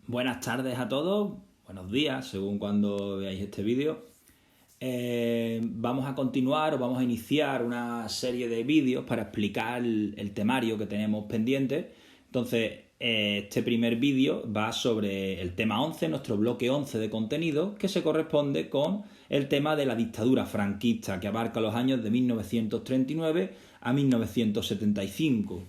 Buenas tardes a todos, buenos días, según cuando veáis este vídeo. Vamos a continuar o vamos a iniciar una serie de vídeos para explicar el temario que tenemos pendiente. Entonces, este primer vídeo va sobre el tema 11, nuestro bloque 11 de contenido, que se corresponde con el tema de la dictadura franquista, que abarca los años de 1939 a 1975.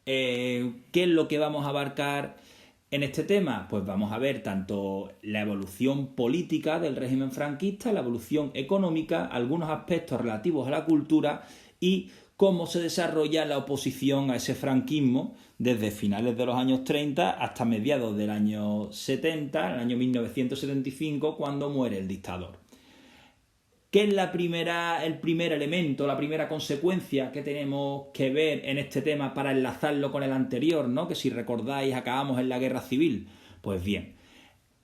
¿Qué es lo que vamos a abarcar en este tema? Pues vamos a ver tanto la evolución política del régimen franquista, la evolución económica, algunos aspectos relativos a la cultura y cómo se desarrolla la oposición a ese franquismo desde finales de los años 30 hasta mediados del año 70, el año 1975, cuando muere el dictador. ¿Qué es el primer elemento, la primera consecuencia que tenemos que ver en este tema para enlazarlo con el anterior, ¿no? Que si recordáis acabamos en la guerra civil? Pues bien,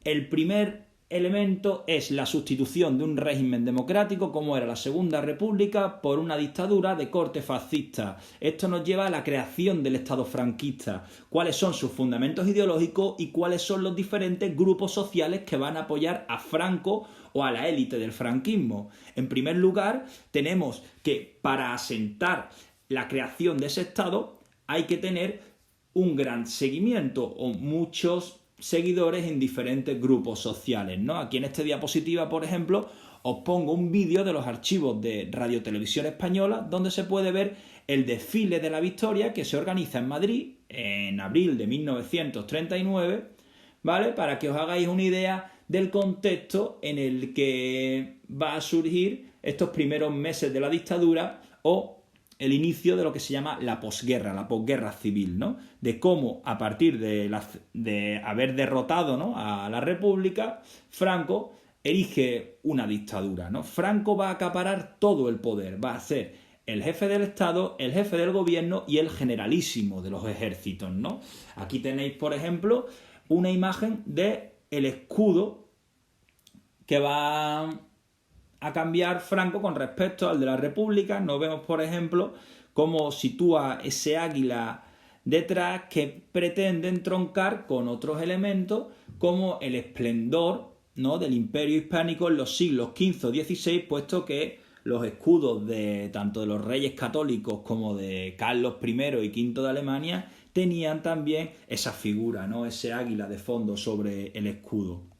el primer elemento es la sustitución de un régimen democrático como era la Segunda República por una dictadura de corte fascista. Esto nos lleva a la creación del Estado franquista, cuáles son sus fundamentos ideológicos y cuáles son los diferentes grupos sociales que van a apoyar a Franco o a la élite del franquismo. En primer lugar, tenemos que para asentar la creación de ese Estado hay que tener un gran seguimiento o muchos seguidores en diferentes grupos sociales, ¿no? Aquí en esta diapositiva, por ejemplo, os pongo un vídeo de los archivos de Radio Televisión Española donde se puede ver el desfile de la Victoria que se organiza en Madrid en abril de 1939, ¿vale? Para que os hagáis una idea del contexto en el que va a surgir estos primeros meses de la dictadura o el inicio de lo que se llama la posguerra civil, ¿no? De cómo a partir de haber derrotado, ¿no?, a la República, Franco erige una dictadura, ¿no? Franco va a acaparar todo el poder, va a ser el jefe del Estado, el jefe del gobierno y el generalísimo de los ejércitos, ¿no? Aquí tenéis, por ejemplo, una imagen de el escudo que va a cambiar Franco con respecto al de la República. Nos vemos, por ejemplo, cómo sitúa ese águila detrás que pretende entroncar con otros elementos como el esplendor, ¿no?, del Imperio Hispánico en los siglos XV o XVI, puesto que los escudos de tanto de los reyes católicos como de Carlos I y V de Alemania tenían también esa figura, ¿no?, ese águila de fondo sobre el escudo.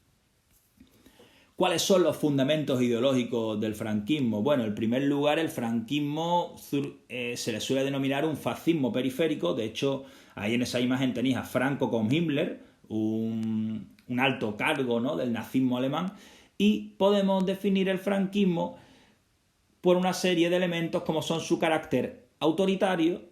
¿Cuáles son los fundamentos ideológicos del franquismo? Bueno, en primer lugar, el franquismo se le suele denominar un fascismo periférico. De hecho, ahí en esa imagen tenéis a Franco con Himmler, un alto cargo, ¿no?, del nazismo alemán, y podemos definir el franquismo por una serie de elementos como son su carácter autoritario,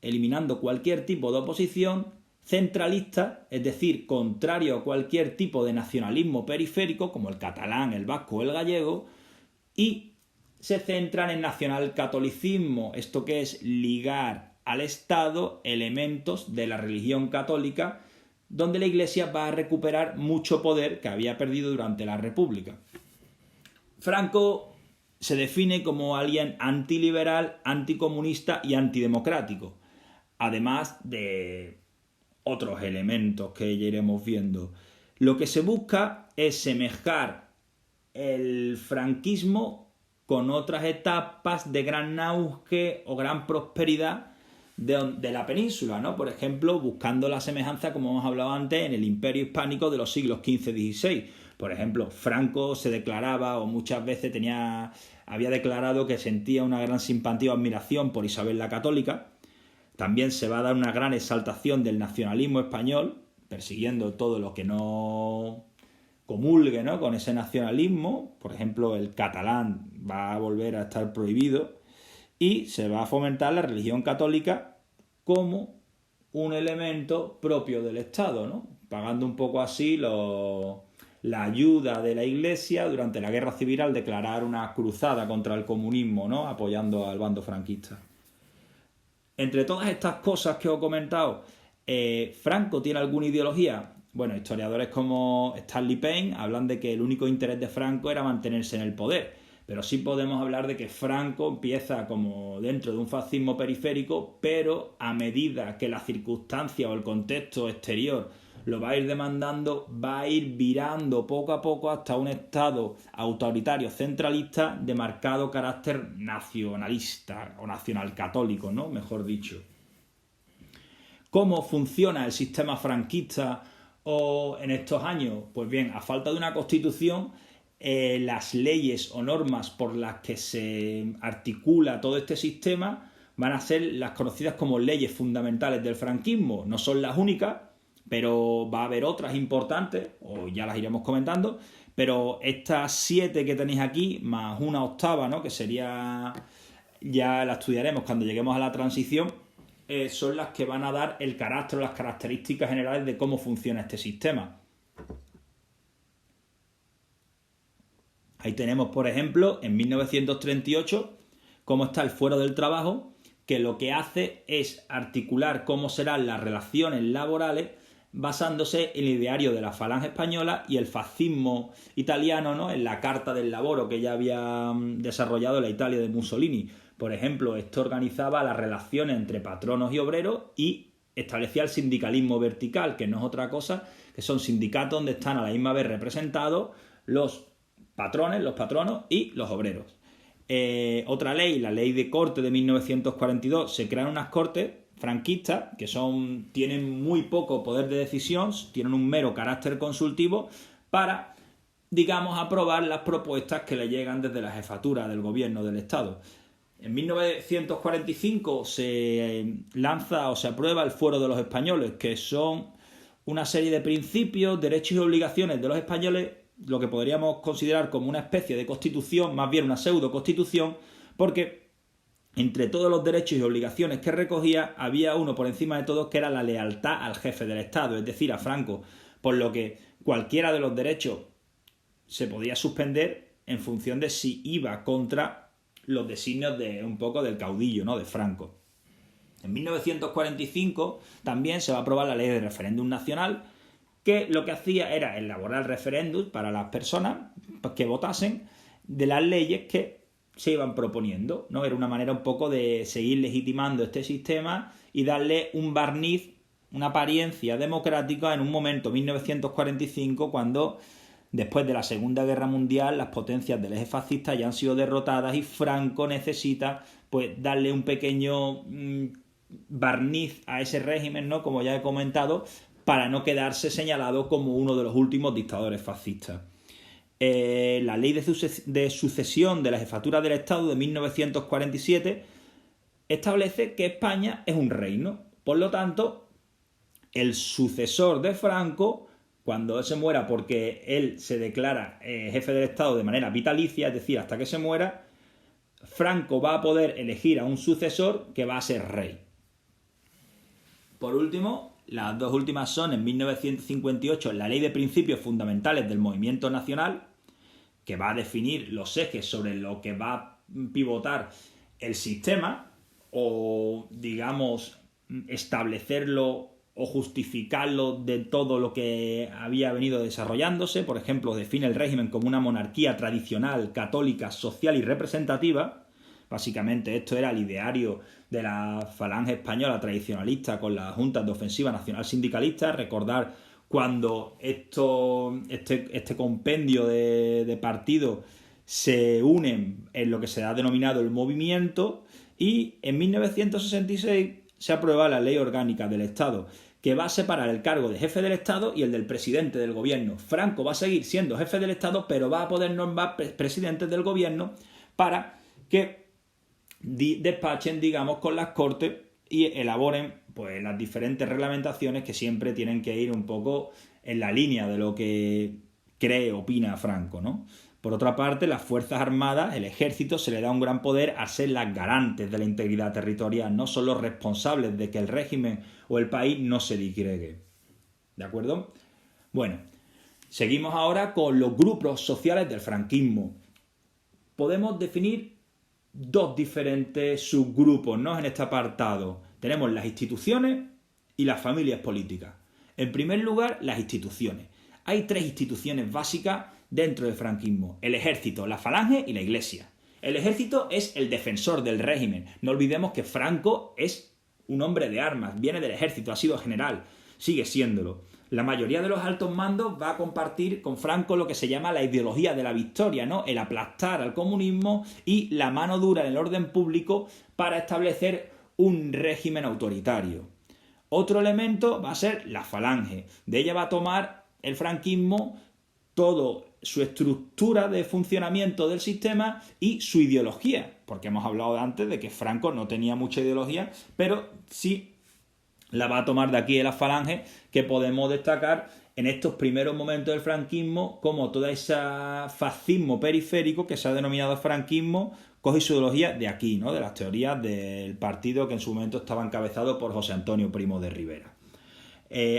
eliminando cualquier tipo de oposición, centralista, es decir, contrario a cualquier tipo de nacionalismo periférico, como el catalán, el vasco o el gallego, y se centra en el nacionalcatolicismo, esto que es ligar al Estado elementos de la religión católica, donde la Iglesia va a recuperar mucho poder que había perdido durante la República. Franco se define como alguien antiliberal, anticomunista y antidemocrático, además de otros elementos que ya iremos viendo. Lo que se busca es semejar el franquismo con otras etapas de gran auge o gran prosperidad de la península, ¿no? Por ejemplo, buscando la semejanza, como hemos hablado antes, en el Imperio Hispánico de los siglos XV-XVI. Por ejemplo, Franco se declaraba, o muchas veces había declarado que sentía una gran simpatía o admiración por Isabel la Católica. También se va a dar una gran exaltación del nacionalismo español, persiguiendo todo lo que no comulgue, ¿no?, con ese nacionalismo. Por ejemplo, el catalán va a volver a estar prohibido y se va a fomentar la religión católica como un elemento propio del Estado, ¿no?, pagando un poco así la ayuda de la Iglesia durante la Guerra Civil al declarar una cruzada contra el comunismo, ¿no?, apoyando al bando franquista. Entre todas estas cosas que os he comentado, ¿Franco tiene alguna ideología? Bueno, historiadores como Stanley Payne hablan de que el único interés de Franco era mantenerse en el poder, pero sí podemos hablar de que Franco empieza como dentro de un fascismo periférico, pero a medida que las circunstancias o el contexto exterior lo va a ir demandando, va a ir virando poco a poco hasta un Estado autoritario centralista de marcado carácter nacionalista o nacional católico, ¿no? Mejor dicho. ¿Cómo funciona el sistema franquista en estos años? Pues bien, a falta de una constitución, las leyes o normas por las que se articula todo este sistema van a ser las conocidas como leyes fundamentales del franquismo. No son las únicas, pero va a haber otras importantes, o ya las iremos comentando, pero estas 7 que tenéis aquí, más una octava, ¿no?, que sería, ya la estudiaremos cuando lleguemos a la transición, son las que van a dar el carácter o las características generales de cómo funciona este sistema. Ahí tenemos, por ejemplo, en 1938, cómo está el fuero del trabajo, que lo que hace es articular cómo serán las relaciones laborales basándose en el ideario de la Falange Española y el fascismo italiano, ¿no?, en la Carta del Lavoro que ya había desarrollado la Italia de Mussolini. Por ejemplo, esto organizaba las relaciones entre patronos y obreros y establecía el sindicalismo vertical, que no es otra cosa que son sindicatos donde están a la misma vez representados los patrones, los patronos y los obreros. Otra ley, la ley de corte de 1942, se crean unas cortes franquistas que tienen muy poco poder de decisión, tienen un mero carácter consultivo para, digamos, aprobar las propuestas que le llegan desde la jefatura del gobierno del Estado. En 1945 se lanza o se aprueba el Fuero de los Españoles, que son una serie de principios, derechos y obligaciones de los españoles, lo que podríamos considerar como una especie de constitución, más bien una pseudo-constitución, porque entre todos los derechos y obligaciones que recogía había uno por encima de todos que era la lealtad al jefe del Estado, es decir, a Franco, por lo que cualquiera de los derechos se podía suspender en función de si iba contra los designios de un poco del caudillo, ¿no?, de Franco. En 1945 también se va a aprobar la ley de referéndum nacional, que lo que hacía era elaborar referéndums para las personas que votasen de las leyes que se iban proponiendo, ¿no? Era una manera un poco de seguir legitimando este sistema y darle un barniz, una apariencia democrática en un momento, 1945, cuando después de la Segunda Guerra Mundial las potencias del eje fascista ya han sido derrotadas y Franco necesita, pues, darle un pequeño barniz a ese régimen, ¿no?, como ya he comentado, para no quedarse señalado como uno de los últimos dictadores fascistas. La ley de sucesión de la jefatura del Estado de 1947 establece que España es un reino. Por lo tanto, el sucesor de Franco, cuando él se muera, porque él se declara jefe del Estado de manera vitalicia, es decir, hasta que se muera, Franco va a poder elegir a un sucesor que va a ser rey. Por último, las dos últimas son en 1958 la Ley de Principios Fundamentales del Movimiento Nacional, que va a definir los ejes sobre lo que va a pivotar el sistema, o, digamos, establecerlo o justificarlo de todo lo que había venido desarrollándose. Por ejemplo, define el régimen como una monarquía tradicional, católica, social y representativa. Básicamente esto era el ideario de la Falange Española tradicionalista con las juntas de ofensiva nacional sindicalista. Recordar cuando este compendio de partidos se unen en lo que se ha denominado el movimiento, y en 1966 se aprueba la Ley Orgánica del Estado, que va a separar el cargo de jefe del Estado y el del presidente del gobierno. Franco va a seguir siendo jefe del Estado, pero va a poder nombrar presidentes del gobierno para que despachen, digamos, con las Cortes y elaboren, pues, las diferentes reglamentaciones que siempre tienen que ir un poco en la línea de lo que opina Franco, ¿no? Por otra parte, las Fuerzas Armadas, el Ejército, se le da un gran poder a ser las garantes de la integridad territorial, no son los responsables de que el régimen o el país no se disgregue. ¿De acuerdo? Bueno, seguimos ahora con los grupos sociales del franquismo. Podemos definir dos diferentes subgrupos, ¿no?, en este apartado. Tenemos las instituciones y las familias políticas. En primer lugar, las instituciones. Hay 3 instituciones básicas dentro del franquismo: el ejército, la falange y la iglesia. El ejército es el defensor del régimen. No olvidemos que Franco es un hombre de armas, viene del ejército, ha sido general, sigue siéndolo. La mayoría de los altos mandos va a compartir con Franco lo que se llama la ideología de la victoria, ¿no? El aplastar al comunismo y la mano dura en el orden público para establecer un régimen autoritario. Otro elemento va a ser la falange. De ella va a tomar el franquismo toda su estructura de funcionamiento del sistema y su ideología, porque hemos hablado antes de que Franco no tenía mucha ideología, pero sí la va a tomar de aquí de la falange, que podemos destacar en estos primeros momentos del franquismo como todo ese fascismo periférico que se ha denominado franquismo coge su ideología de aquí, ¿no? De las teorías del partido que en su momento estaba encabezado por José Antonio Primo de Rivera.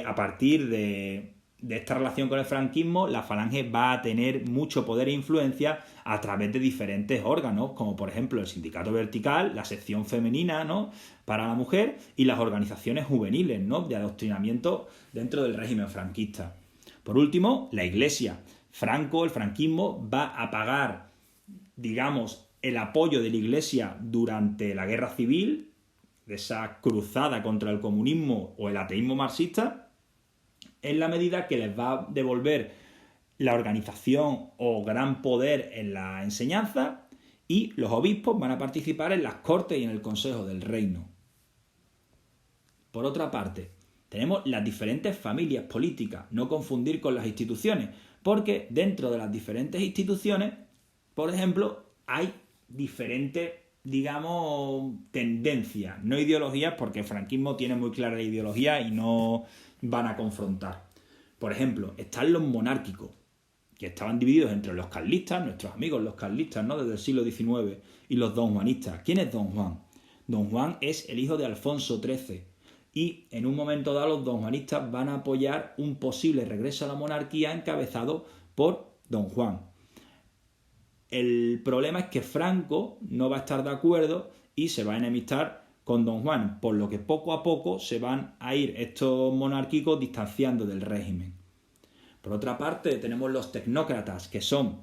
A partir de esta relación con el franquismo, la falange va a tener mucho poder e influencia a través de diferentes órganos, como por ejemplo el sindicato vertical, la sección femenina, ¿no?, para la mujer, y las organizaciones juveniles, ¿no?, de adoctrinamiento dentro del régimen franquista. Por último, la Iglesia. El franquismo va a pagar, digamos, el apoyo de la Iglesia durante la Guerra Civil, de esa cruzada contra el comunismo o el ateísmo marxista, en la medida que les va a devolver la organización o gran poder en la enseñanza, y los obispos van a participar en las cortes y en el consejo del reino. Por otra parte, tenemos las diferentes familias políticas, no confundir con las instituciones, porque dentro de las diferentes instituciones, por ejemplo, hay diferentes, digamos, tendencias, no ideologías, porque el franquismo tiene muy clara la ideología y no van a confrontar. Por ejemplo, están los monárquicos, que estaban divididos entre los carlistas, nuestros amigos los carlistas, ¿no?, desde el siglo XIX, y los donjuanistas. ¿Quién es Don Juan? Don Juan es el hijo de Alfonso XIII, y en un momento dado los donjuanistas van a apoyar un posible regreso a la monarquía encabezado por Don Juan. El problema es que Franco no va a estar de acuerdo y se va a enemistar con Don Juan, por lo que poco a poco se van a ir estos monárquicos distanciando del régimen. Por otra parte, tenemos los tecnócratas, que son,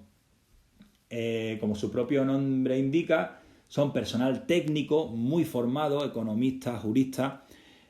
como su propio nombre indica, son personal técnico muy formado, economistas, juristas,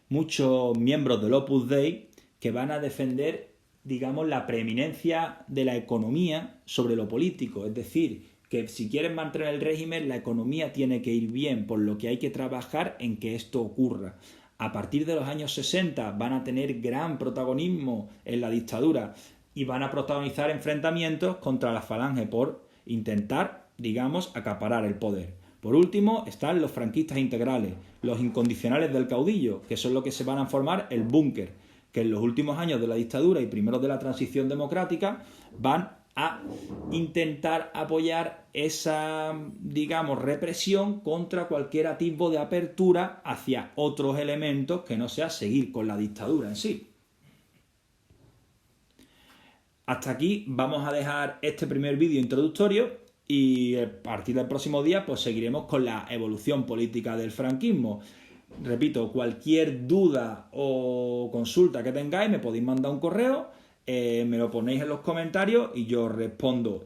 muchos miembros del Opus Dei, que van a defender, digamos, la preeminencia de la economía sobre lo político, es decir, que si quieren mantener el régimen, la economía tiene que ir bien, por lo que hay que trabajar en que esto ocurra. A partir de los años 60 van a tener gran protagonismo en la dictadura y van a protagonizar enfrentamientos contra la falange por intentar, digamos, acaparar el poder. Por último, están los franquistas integrales, los incondicionales del caudillo, que son los que se van a formar el búnker, que en los últimos años de la dictadura y primeros de la transición democrática van a intentar apoyar esa, digamos, represión contra cualquier atisbo de apertura hacia otros elementos que no sea seguir con la dictadura en sí. Hasta aquí vamos a dejar este primer vídeo introductorio y a partir del próximo día pues seguiremos con la evolución política del franquismo. Repito, cualquier duda o consulta que tengáis me podéis mandar un correo, me lo ponéis en los comentarios y yo respondo